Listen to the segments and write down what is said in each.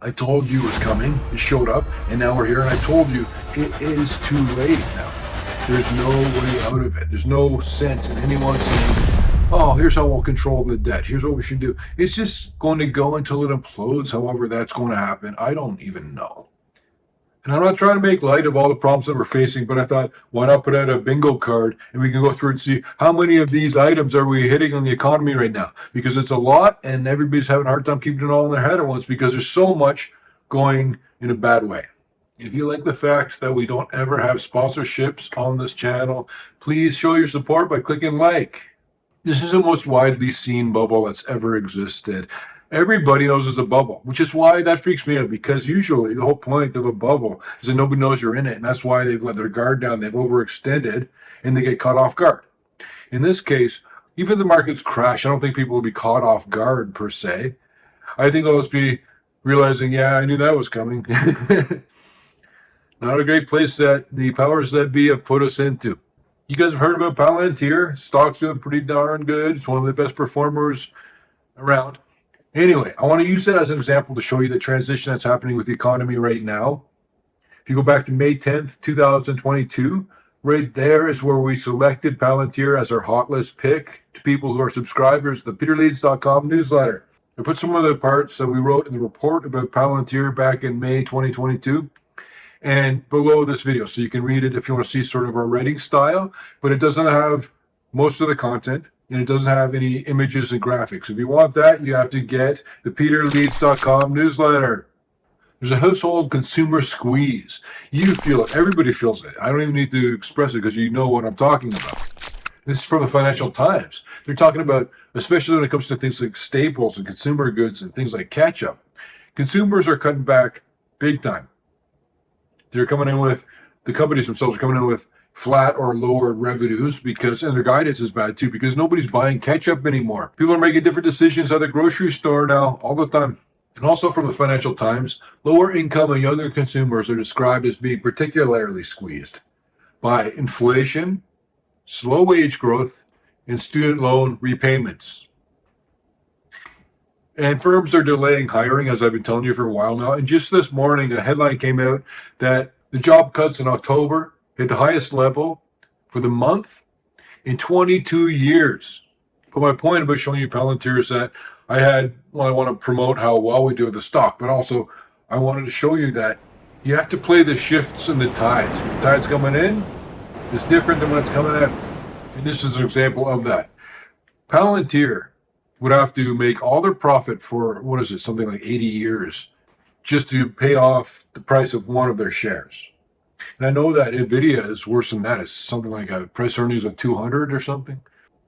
I told you it was coming. It showed up, and now we're here. And I told you it is too late now. There's no way out of it. There's no sense in anyone saying, oh, here's how we'll control the debt. Here's what we should do. It's just going to go until it implodes, however that's going to happen. I don't even know. And I'm not trying to make light of all the problems that we're facing, but I thought, why not put out a bingo card and we can go through and see how many of these items are we hitting on the economy right now? Because it's a lot, and everybody's having a hard time keeping it all in their head at once because there's so much going in a bad way. If you like the fact that we don't ever have sponsorships on this channel, please show your support by clicking like. This is the most widely seen bubble that's ever existed. Everybody knows it's a bubble, which is why that freaks me out, because usually the whole point of a bubble is that nobody knows you're in it, and that's why they've let their guard down, they've overextended, and they get caught off guard. In this case, even if the markets crash, I don't think people will be caught off guard per se. I think they'll just be realizing, yeah, I knew that was coming. Not a great place that the powers that be have put us into. You guys have heard about Palantir. Stock's doing pretty darn good. It's one of the best performers around. Anyway, I want to use that as an example to show you the transition that's happening with the economy right now. If you go back to May 10th, 2022, right there is where we selected Palantir as our hot list pick to people who are subscribers to the peterleeds.com newsletter. I put some of the parts that we wrote in the report about Palantir back in May 2022 and below this video, so you can read it if you want to see sort of our writing style, but it doesn't have most of the content. And it doesn't have any images and graphics. If you want that, you have to get the peterleeds.com newsletter. There's a household consumer squeeze. You feel it. Everybody feels it. I don't even need to express it because you know what I'm talking about. This is from the Financial Times. They're talking about, especially when it comes to things like staples and consumer goods and things like ketchup, consumers are cutting back big time. They're coming in with, the companies themselves are coming in with flat or lower revenues because, and their guidance is bad too, because nobody's buying ketchup anymore. People are making different decisions at the grocery store now all the time. And also from the Financial Times, lower income and younger consumers are described as being particularly squeezed by inflation, slow wage growth, and student loan repayments. And firms are delaying hiring, as I've been telling you for a while now. And just this morning, a headline came out that the job cuts in October hit the highest level for the month in 22 years. But my point about showing you Palantir is that I want to promote how well we do with the stock, but also I wanted to show you that you have to play the shifts and the tides. When the tide's coming in, it's different than when it's coming out. And this is an example of that. Palantir would have to make all their profit for, something like 80 years just to pay off the price of one of their shares. And I know that NVIDIA is worse than that. It's something like a price earnings of 200 or something.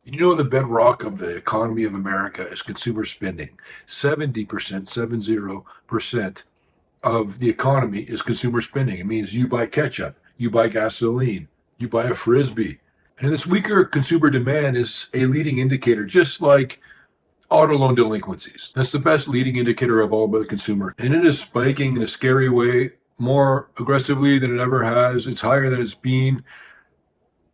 You know, the bedrock of the economy of America is consumer spending. 70%, 70% of the economy is consumer spending. It means you buy ketchup, you buy gasoline, you buy a Frisbee. And this weaker consumer demand is a leading indicator, just like auto loan delinquencies. That's the best leading indicator of all about the consumer. And it is spiking in a scary way, more aggressively than it ever has. It's higher than it's been.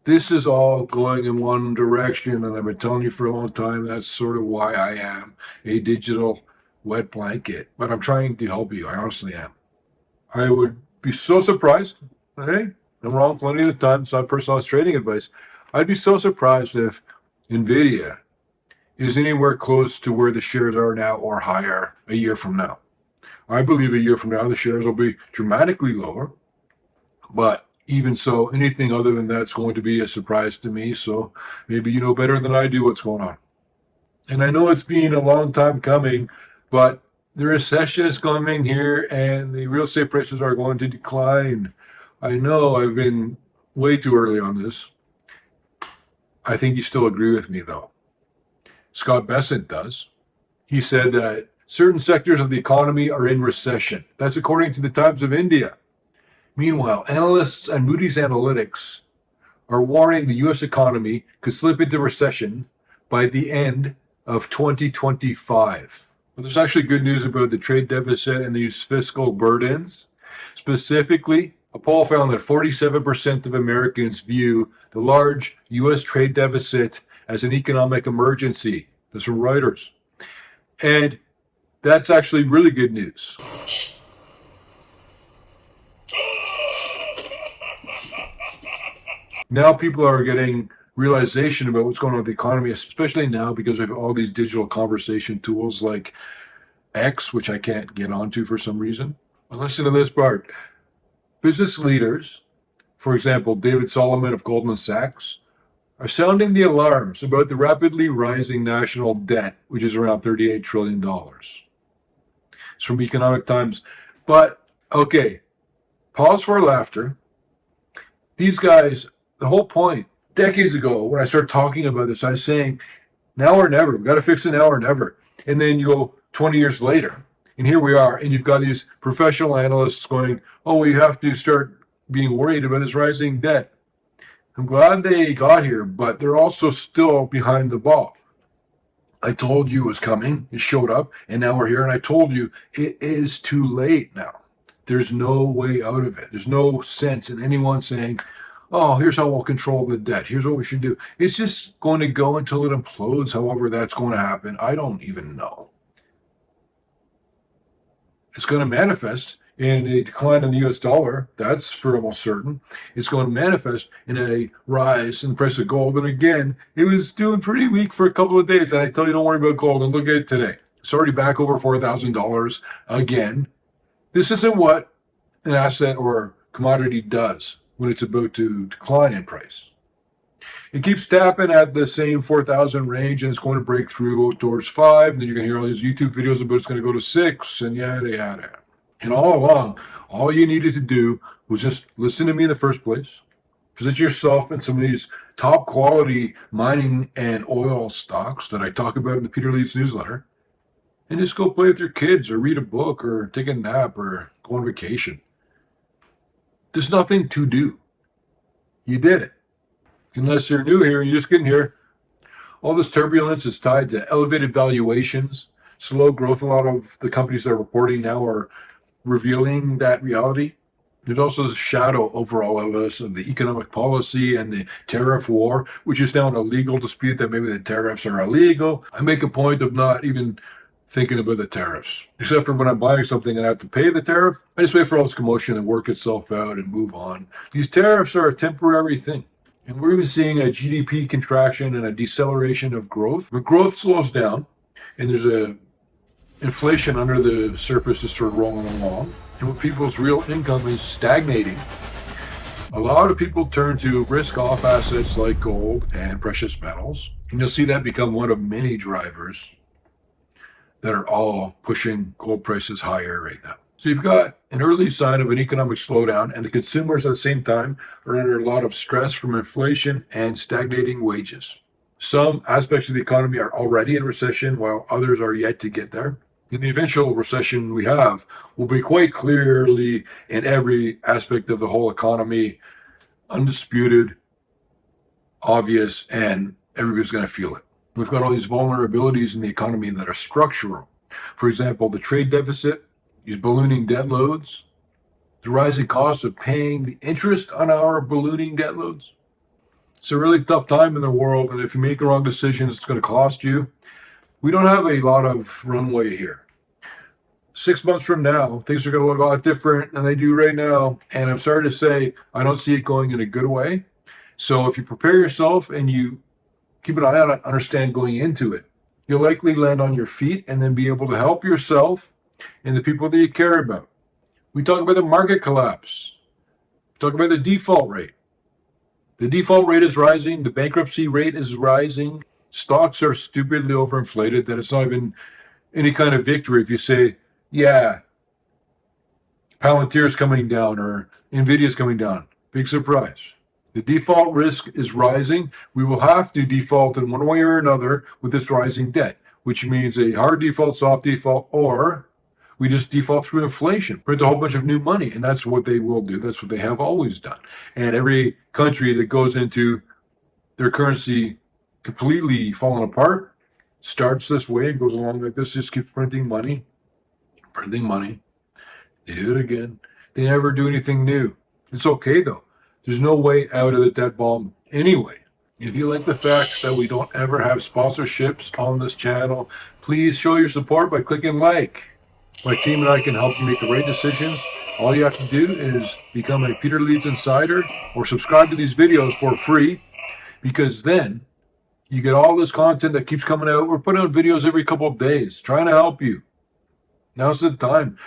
This is all going in one direction, and I've been telling you for a long time, that's sort of why I am a digital wet blanket. But I'm trying to help you. I honestly am. I would be so surprised. Hey, I'm wrong plenty of the time. It's not personalized trading advice. I'd be so surprised if NVIDIA is anywhere close to where the shares are now or higher a year from now. I believe a year from now, the shares will be dramatically lower. But even so, anything other than that's going to be a surprise to me. So maybe you know better than I do what's going on. And I know it's been a long time coming, but the recession is coming here and the real estate prices are going to decline. I know I've been way too early on this. I think you still agree with me, though. Scott Bessent does. He said that certain sectors of the economy are in recession. That's according to the Times of India. Meanwhile, analysts and Moody's Analytics are warning the U.S. economy could slip into recession by the end of 2025. But there's actually good news about the trade deficit and these fiscal burdens. Specifically, a poll found that 47% of Americans view the large U.S. trade deficit as an economic emergency. That's from Reuters. And That's actually really good news. Now people are getting realization about what's going on with the economy, especially now because we have all these digital conversation tools like X, which I can't get onto for some reason. But listen to this part. Business leaders, for example, David Solomon of Goldman Sachs, are sounding the alarms about the rapidly rising national debt, which is around $38 trillion. It's from Economic Times. But, okay, pause for laughter. These guys, the whole point, decades ago, when I started talking about this, I was saying, now or never. We've got to fix it now or never. And then you go 20 years later, and here we are, and you've got these professional analysts going, oh, we have to start being worried about this rising debt. I'm glad they got here, but they're also still behind the ball. I told you it was coming. It showed up, and now we're here. And I told you it is too late now. There's no way out of it. There's no sense in anyone saying, oh, here's how we'll control the debt. Here's what we should do. It's just going to go until it implodes, however that's going to happen. I don't even know. It's going to manifest in a decline in the US dollar. That's for almost certain. It's going to manifest in a rise in the price of gold. And again, it was doing pretty weak for a couple of days. And I tell you, don't worry about gold. And look at it today. It's already back over $4,000 again. This isn't what an asset or commodity does when it's about to decline in price. It keeps tapping at the same 4,000 range, and it's going to break through towards 5. And then you're going to hear all these YouTube videos about it's going to go to 6, and yada, yada. And all along, all you needed to do was just listen to me in the first place, position yourself in some of these top quality mining and oil stocks that I talk about in the Peter Leeds newsletter, and just go play with your kids or read a book or take a nap or go on vacation. There's nothing to do. You did it. Unless you're new here and you're just getting here, all this turbulence is tied to elevated valuations, slow growth. A lot of the companies that are reporting now are revealing that reality. There's also this shadow over all of us of the economic policy and the tariff war, which is now a legal dispute that maybe the tariffs are illegal. I make a point of not even thinking about the tariffs, except for when I'm buying something and I have to pay the tariff. I just wait for all this commotion and work itself out and move on. These tariffs are a temporary thing. And we're even seeing a GDP contraction and a deceleration of growth. When growth slows down and there's a inflation under the surface is sort of rolling along, and when people's real income is stagnating, a lot of people turn to risk-off assets like gold and precious metals. And you'll see that become one of many drivers that are all pushing gold prices higher right now. So you've got an early sign of an economic slowdown, and the consumers at the same time are under a lot of stress from inflation and stagnating wages. Some aspects of the economy are already in recession, while others are yet to get there. And the eventual recession we have will be quite clearly in every aspect of the whole economy, undisputed, obvious, and everybody's going to feel it. We've got all these vulnerabilities in the economy that are structural. For example, the trade deficit, these ballooning debt loads, the rising cost of paying the interest on our ballooning debt loads. It's a really tough time in the world, and if you make the wrong decisions, it's going to cost you. We don't have a lot of runway here. 6 months from now, things are going to look a lot different than they do right now, and I'm sorry to say, I don't see it going in a good way. So if you prepare yourself and you keep an eye on it, understand going into it, you'll likely land on your feet and then be able to help yourself and the people that you care about. We talk about the market collapse. We talk about the default rate. The default rate is rising. The bankruptcy rate is rising. Stocks are stupidly overinflated that it's not even any kind of victory if you say, yeah, Palantir is coming down or Nvidia is coming down. Big surprise. The default risk is rising. We will have to default in one way or another with this rising debt, which means a hard default, soft default, or we just default through inflation, print a whole bunch of new money. And that's what they will do. That's what they have always done. And every country that goes into their currency completely falling apart starts this way and goes along like this, just keeps printing money. They do it again. They never do anything new. It's okay, though. There's no way out of the debt bomb anyway. If you like the fact that we don't ever have sponsorships on this channel, please show your support by clicking like. My team and I can help you make the right decisions. All you have to do is become a Peter Leeds Insider or subscribe to these videos for free, because then you get all this content that keeps coming out. We're putting out videos every couple of days trying to help you. Now's the time.